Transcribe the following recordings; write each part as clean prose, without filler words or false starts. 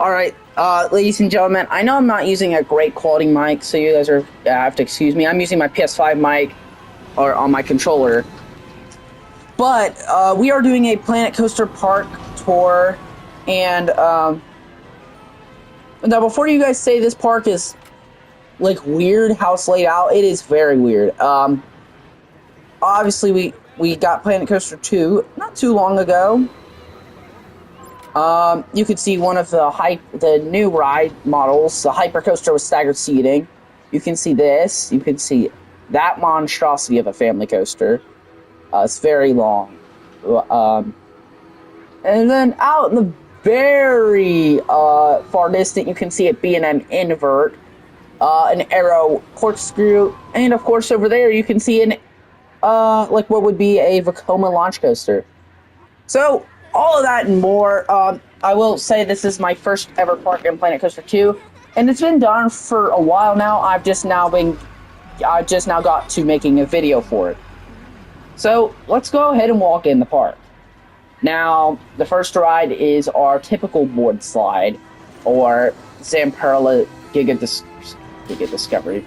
All right, ladies and gentlemen, I know I'm not using a great quality mic, so you guys are have to excuse me. I'm using my PS5 mic or on my controller, but we are doing a Planet Coaster Park tour, and now before you guys say this park is like weird how it's laid out, it is very weird. Obviously we got Planet Coaster 2 not too long ago. You could see one of the new ride models, the hyper coaster with staggered seating. You can see this. You can see that monstrosity of a family coaster. It's very long. Um, and then out in the very far distant, you can see it being an invert, an arrow corkscrew, and of course over there you can see an like what would be a Vekoma launch coaster. So, all of that and more. I will say this is my first ever park in Planet Coaster 2, and it's been done for a while now. I just now got to making a video for it. So, let's go ahead and walk in the park. Now, the first ride is our typical board slide, or Zamperla Giga Discovery.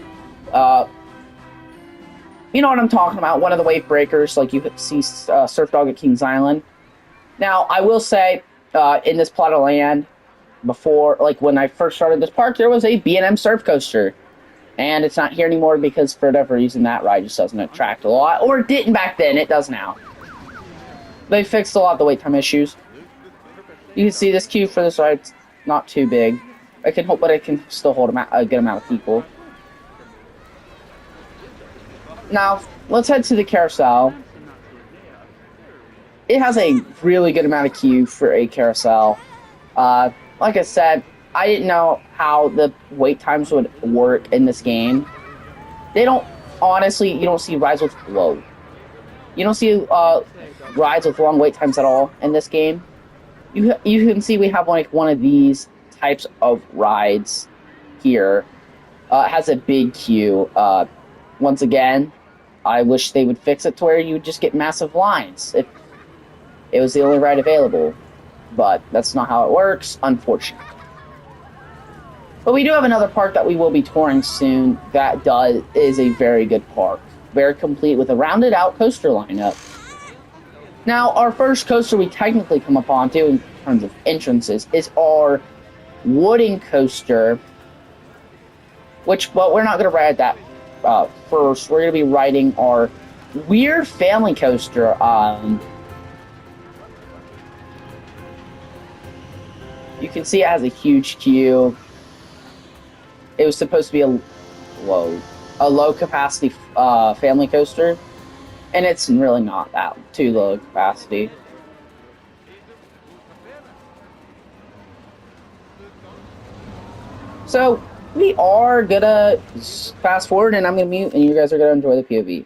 Uh, you know what I'm talking about, one of the wave breakers, like you see Surf Dog at Kings Island. Now, I will say, in this plot of land, before, like when I first started this park, there was a B&M surf coaster, and it's not here anymore because for whatever reason that ride just doesn't attract a lot, or it didn't back then. It does now. They fixed a lot of the wait time issues. You can see this queue for this ride's not too big. But it can still hold a good amount of people. Now, let's head to the carousel. It has a really good amount of queue for a carousel. Like I said, I didn't know how the wait times would work in this game. They don't, honestly, you don't see rides with, whoa. You don't see rides with long wait times at all in this game. You can see we have like one of these types of rides here. It has a big queue. Once again, I wish they would fix it to where you would just get massive lines if it was the only ride available. But that's not how it works, unfortunately. But we do have another park that we will be touring soon that is a very good park. Very complete with a rounded out coaster lineup. Now, our first coaster we technically come up onto in terms of entrances is our wooden coaster, but we're not going to ride that first. We're going to be riding our weird family coaster. You can see it has a huge queue. It was supposed to be a low capacity family coaster, and it's really not that too low capacity. So we are gonna fast forward, and I'm gonna mute, and you guys are gonna enjoy the POV.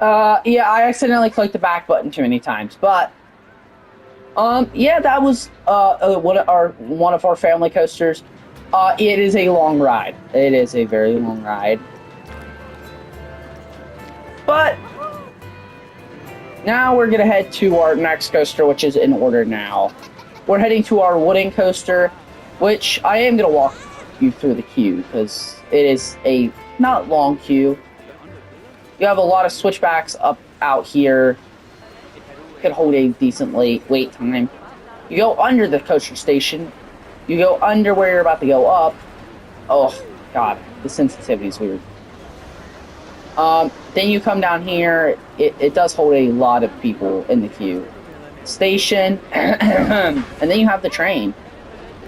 Yeah, I accidentally clicked the back button too many times, but yeah, that was one of our family coasters. It is a long ride. It is a very long ride, but now we're gonna head to our next coaster, which is in order now. We're heading to our wooden coaster, which I am gonna walk you through the queue because it is a not long queue. You have a lot of switchbacks up out here. Could hold a decent wait time. You go under the coaster station. You go under where you're about to go up. Oh god, the sensitivity is weird. Then you come down here. It does hold a lot of people in the queue. Station, and then you have the train,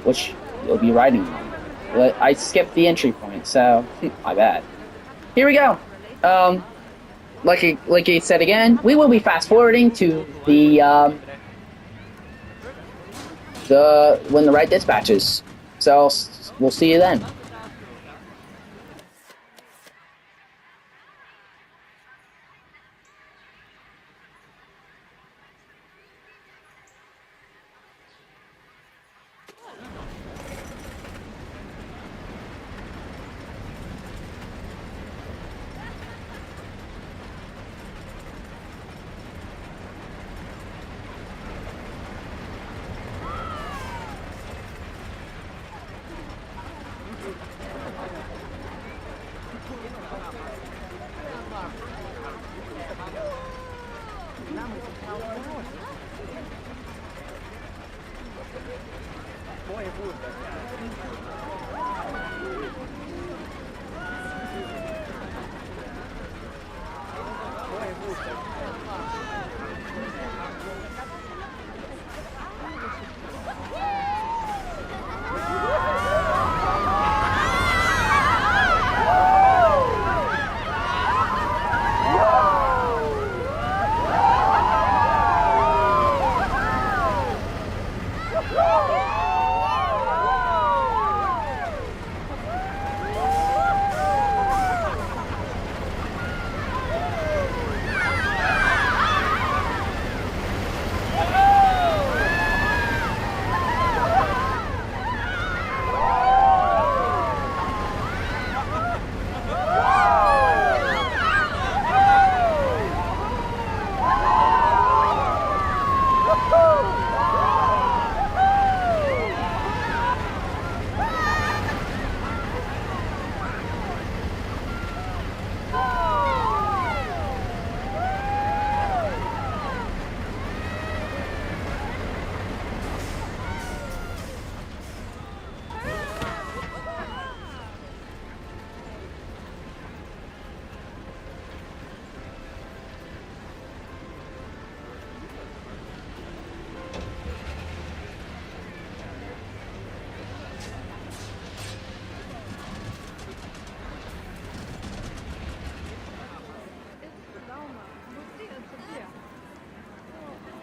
which you'll be riding on. But I skipped the entry point, so my bad. Here we go. Like I said again, we will be fast forwarding to the when the ride dispatches. So we'll see you then.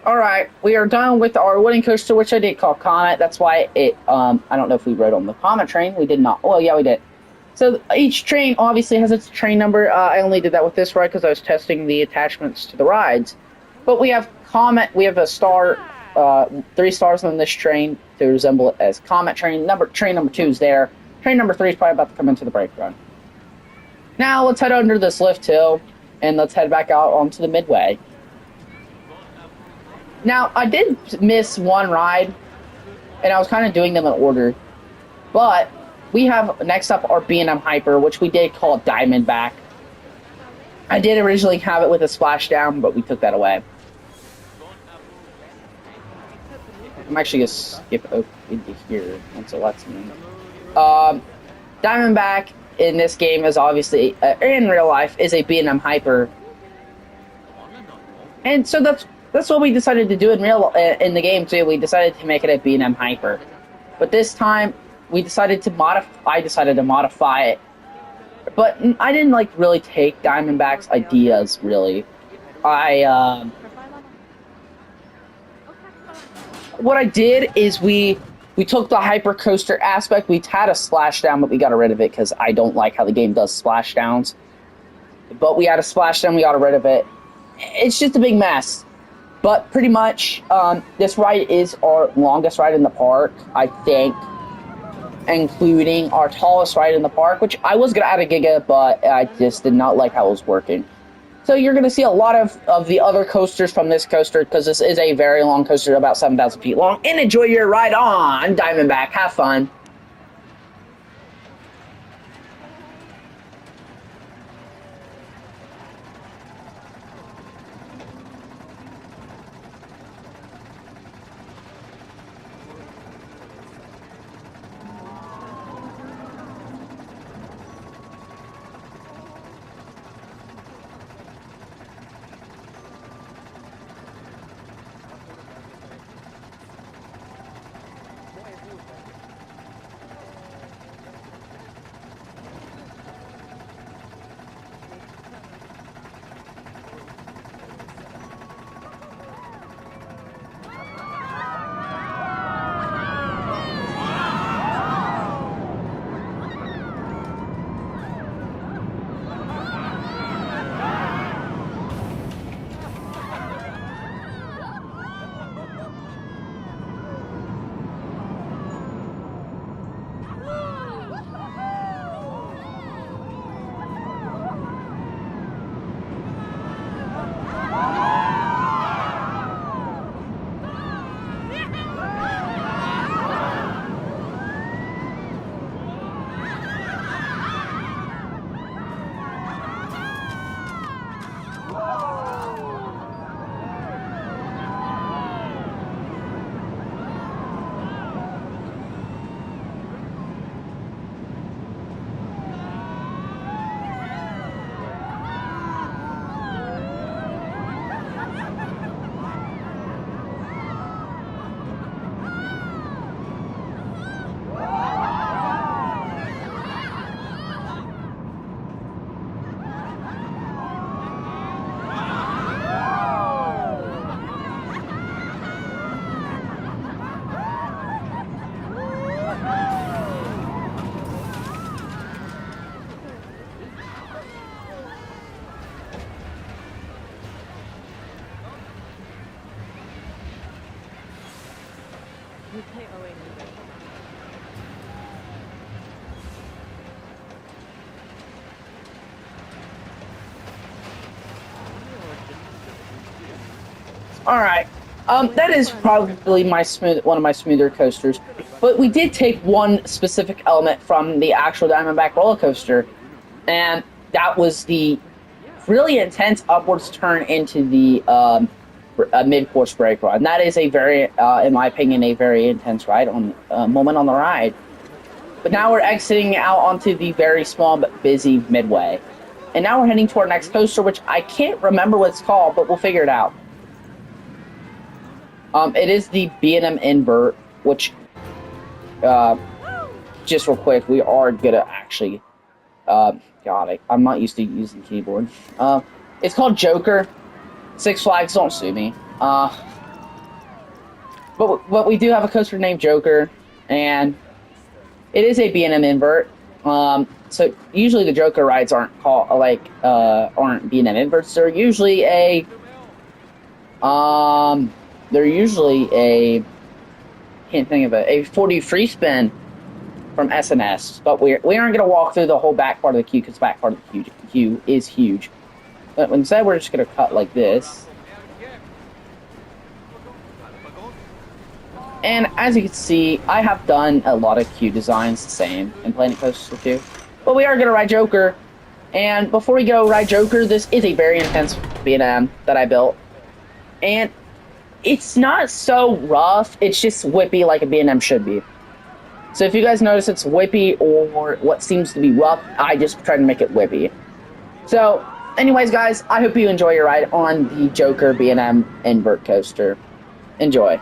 All right, we are done with our wooden coaster, which I did call Comet. That's why it. I don't know if we rode on the Comet train. We did not. Well, yeah, we did. So each train obviously has its train number. I only did that with this ride because I was testing the attachments to the rides. But we have Comet. We have a star, 3 stars on this train to resemble it as Comet train. Train number 2 is there. Train number 3 is probably about to come into the brake run. Now let's head under this lift hill and let's head back out onto the midway. Now, I did miss one ride, and I was kind of doing them in order. But we have next up our B&M Hyper, which we did call Diamondback. I did originally have it with a splashdown, but we took that away. I'm actually going to skip into here once it lets me. Diamondback in this game is obviously, in real life, is a B&M Hyper. And so that's what we decided to do in the game too. We decided to make it a B&M Hyper, but this time I decided to modify it. But I didn't really take Diamondback's ideas really. What I did is we took the hyper coaster aspect. We had a splashdown, but we got rid of it because I don't like how the game does splashdowns. but we had to splash them. We got rid of it. It's just a big mess. But pretty much, this ride is our longest ride in the park, I think, including our tallest ride in the park, which I was gonna add a Giga, but I just did not like how it was working. So you're gonna see a lot of the other coasters from this coaster because this is a very long coaster, about 7,000 feet long. And enjoy your ride on Diamondback. Have fun. All right. That is probably one of my smoother coasters. But we did take one specific element from the actual Diamondback roller coaster, and that was the really intense upwards turn into the mid-course brake ride. And that is a very, in my opinion, a very intense ride on moment on the ride. But now we're exiting out onto the very small but busy midway. And now we're heading to our next coaster, which I can't remember what it's called, but we'll figure it out. It is the B&M Invert, which, just real quick, we are gonna actually, I'm not used to using keyboard. It's called Joker. Six Flags, don't sue me. But we do have a coaster named Joker, and it is a B&M Invert. So usually the Joker rides aren't called aren't B&M Inverts. They're usually a can't think of it, a 40 free spin from SNS. But we aren't gonna walk through the whole back part of the queue because the back part of the queue is huge. But instead we're just gonna cut like this. And as you can see, I have done a lot of queue designs the same in Planet Coaster 2. But we are gonna ride Joker. And before we go ride Joker, this is a very intense B&M that I built. And it's not so rough, it's just whippy like a B&M should be. So if you guys notice it's whippy or what seems to be rough, I just try to make it whippy. So, anyways guys, I hope you enjoy your ride on the Joker B&M Invert Coaster. Enjoy.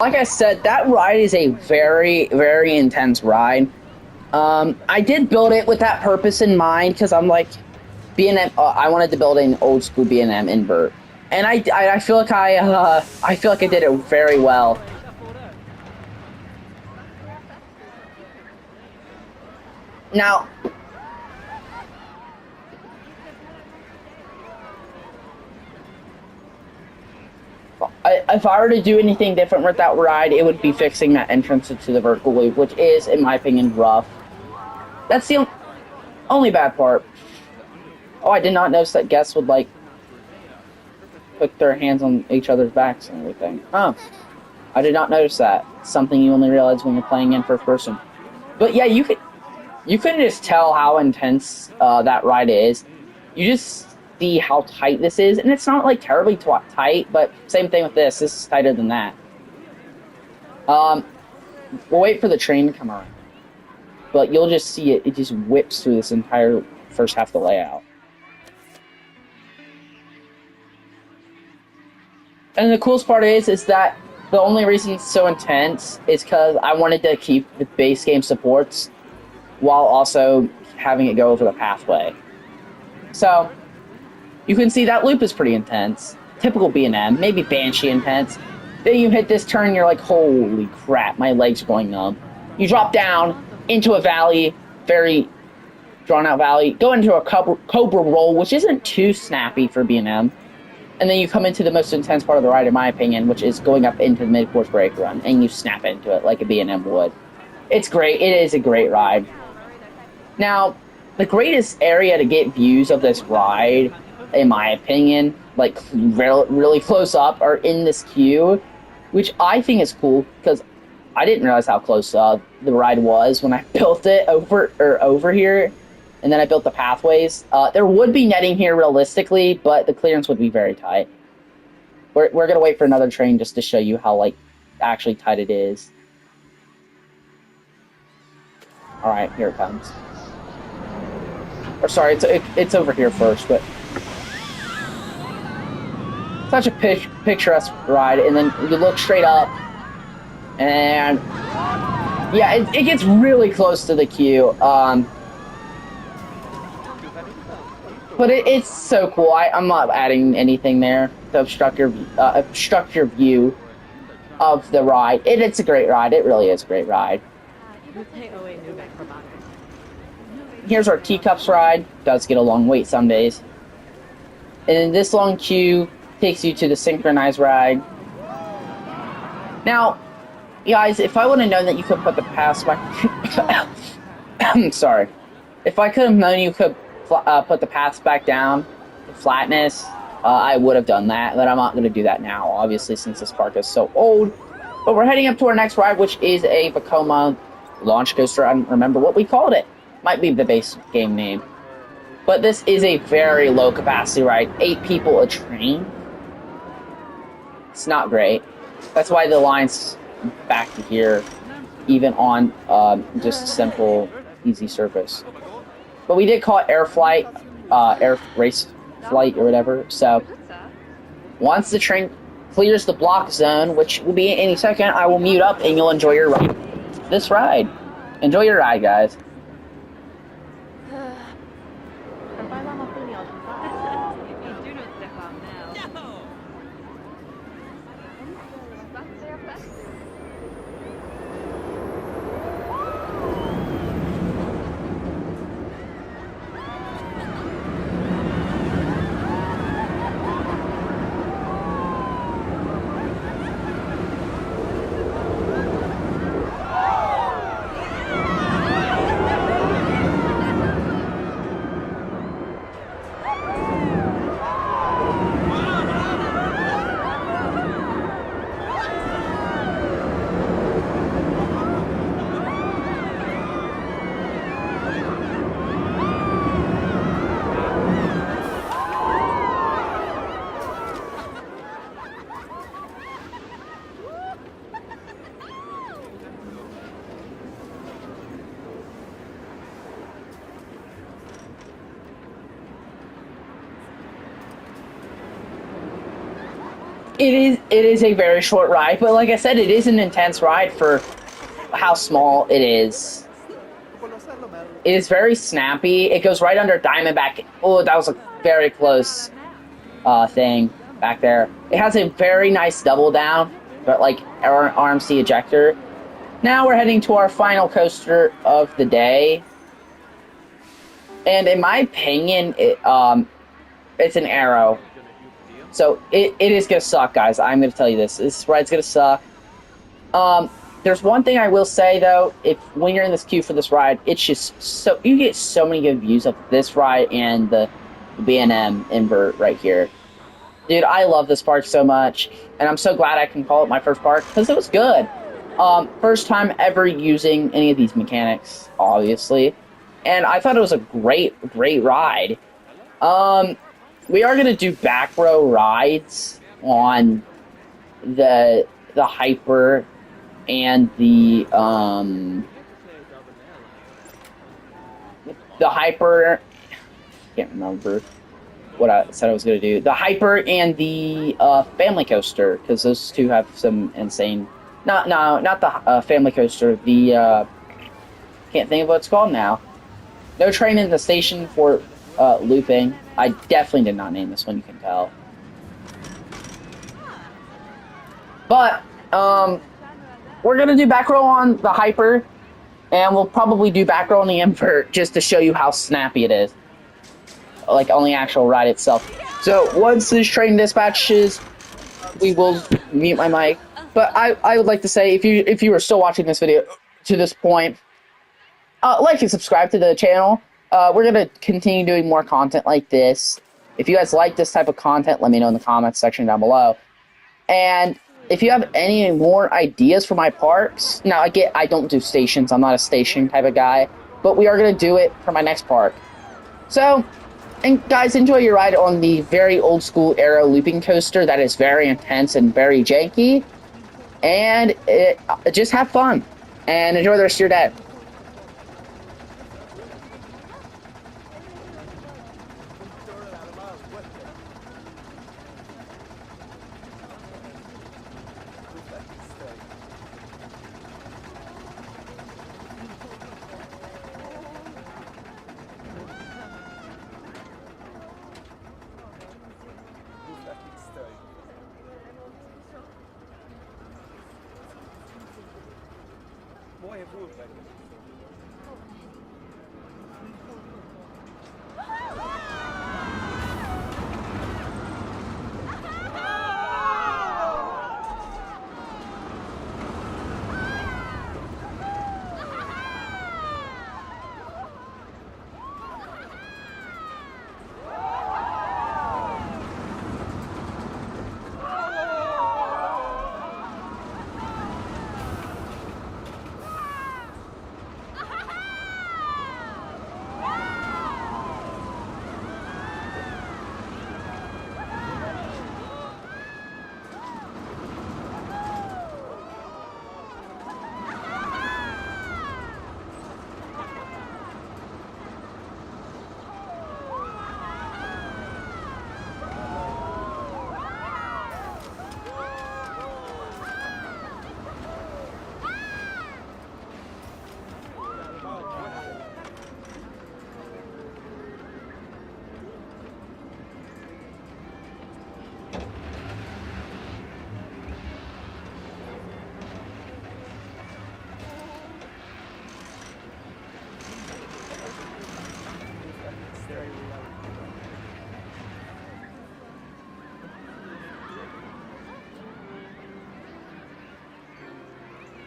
like I said, that ride is a very, very intense ride. I did build it with that purpose in mind because I'm like B&M. I wanted to build an old school B&M invert, and I feel like I feel like I did it very well. Now, if I were to do anything different with that ride, it would be fixing that entrance into the vertical loop, which is, in my opinion, rough. That's the only bad part. Oh, I did not notice that guests would like put their hands on each other's backs and everything. Oh, I did not notice that. Something you only realize when you're playing in first person. But yeah, you can just tell how intense that ride is. You just see how tight this is, and it's not like terribly tight, but same thing with this. This is tighter than that. Um, we'll wait for the train to come around, but you'll just see it. It just whips through this entire first half of the layout. And the coolest part is that the only reason it's so intense is because I wanted to keep the base game supports while also having it go over the pathway. So you can see that loop is pretty intense. Typical B&M, maybe Banshee intense. Then you hit this turn, you're like, holy crap, my legs are going numb. You drop down into a valley, very drawn out valley, go into a cobra roll, which isn't too snappy for B&M. And then you come into the most intense part of the ride, in my opinion, which is going up into the mid-course brake run, and you snap into it like a B&M would. It's great. It is a great ride. Now, the greatest area to get views of this ride, in my opinion, like really close up, are in this queue, which I think is cool because I didn't realize how close the ride was when I built it over here, and then I built the pathways. There would be netting here realistically, but the clearance would be very tight. We're gonna wait for another train just to show you how like actually tight it is. All right, here it comes. Or sorry, it's over here first, but such a picturesque ride. And then you look straight up, and yeah, it gets really close to the queue. But it's so cool. I'm not adding anything there to obstruct your view of the ride. It's a great ride. It really is a great ride. Here's our teacups ride. Does get a long wait some days. And then this long queue takes you to the synchronized ride. Now, guys, if I would have known that you could put the pass back... sorry. If I could have known you could put the paths back down to flatness, I would have done that, but I'm not going to do that now, obviously, since this park is so old. But we're heading up to our next ride, which is a Vekoma launch coaster. I don't remember what we called it. Might be the base game name. But this is a very low capacity ride. 8 people a train. It's not great. That's why the line's back to here, even on just simple, easy surface. But we did call it air race flight or whatever. So once the train clears the block zone, which will be any second, I will mute up and you'll enjoy your ride. This ride. Enjoy your ride, guys. it is a very short ride, but like I said, it is an intense ride for how small it is. It is very snappy. It goes right under Diamondback. Oh, that was a very close thing back there. It has a very nice double down, but like our RMC ejector. Now we're heading to our final coaster of the day. And in my opinion, it's an Arrow. So it is going to suck, guys. I'm going to tell you this. This ride's going to suck. There's one thing I will say, though. If when you're in this queue for this ride, it's just so... You get so many good views of this ride and the B&M invert right here. Dude, I love this park so much. And I'm so glad I can call it my first park because it was good. First time ever using any of these mechanics, obviously. And I thought it was a great ride. We are going to do back row rides on the Hyper and the Hyper... can't remember what I said I was going to do. The Hyper and the Family Coaster, because those two have some insane... not the Family Coaster. The... can't think of what it's called now. No Train in the Station for looping. I definitely did not name this one, you can tell. But, we're going to do back row on the Hyper, and we'll probably do back row on the Invert just to show you how snappy it is. Like, on the actual ride itself. So, once this train dispatches, we will mute my mic. But I would like to say, if you are still watching this video to this point, like and subscribe to the channel. We're going to continue doing more content like this. If you guys like this type of content, let me know in the comments section down below. And if you have any more ideas for my parks, now I don't do stations. I'm not a station type of guy. But we are going to do it for my next park. So, and guys, enjoy your ride on the very old school Arrow looping coaster that is very intense and very janky. And just have fun. And enjoy the rest of your day.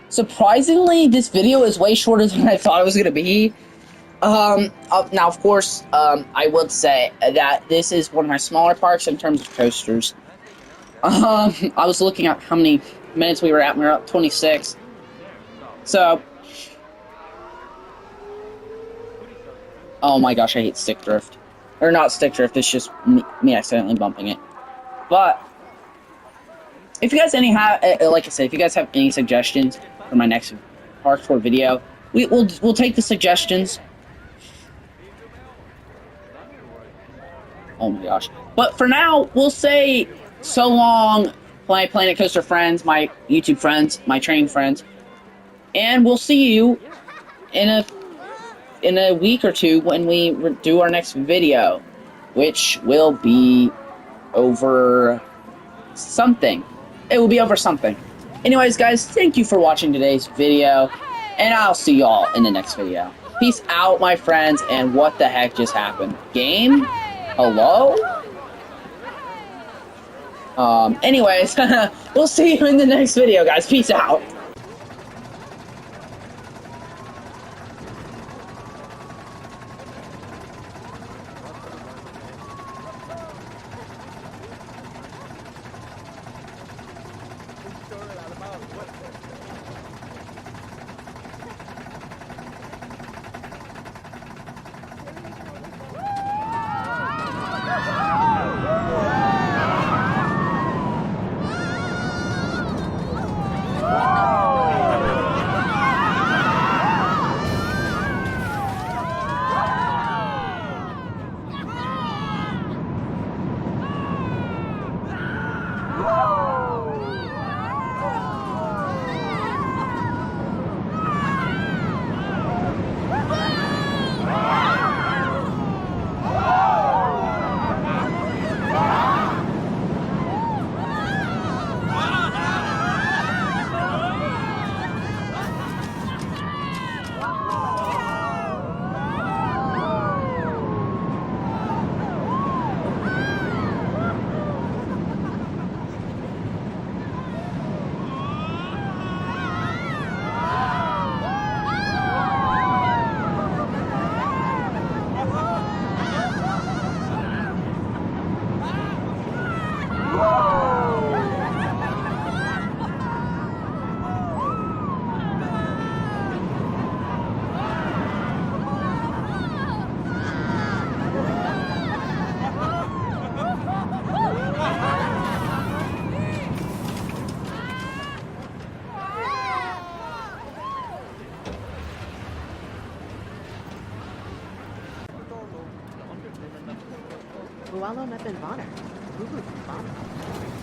Surprisingly, this video is way shorter than I thought it was going to be. Now, of course, I would say that this is one of my smaller parks in terms of coasters. I was looking at how many minutes we were at, and we were at 26. So, oh my gosh, I hate stick drift. Or not stick drift, it's just me accidentally bumping it. But, if you guys like I said, if you guys have any suggestions for my next Park Tour video, we'll take the suggestions. Oh my gosh. But for now, we'll say so long Planet Coaster friends, my YouTube friends, my training friends, and we'll see you in a week or two when we do our next video, which will be over something. It will be over something. Anyways, guys, thank you for watching today's video, and I'll see y'all in the next video. Peace out, my friends, and what the heck just happened? Game? Hello? Anyways, we'll see you in the next video, guys. Peace out. Bualo Mepenvana. Bubu Vana.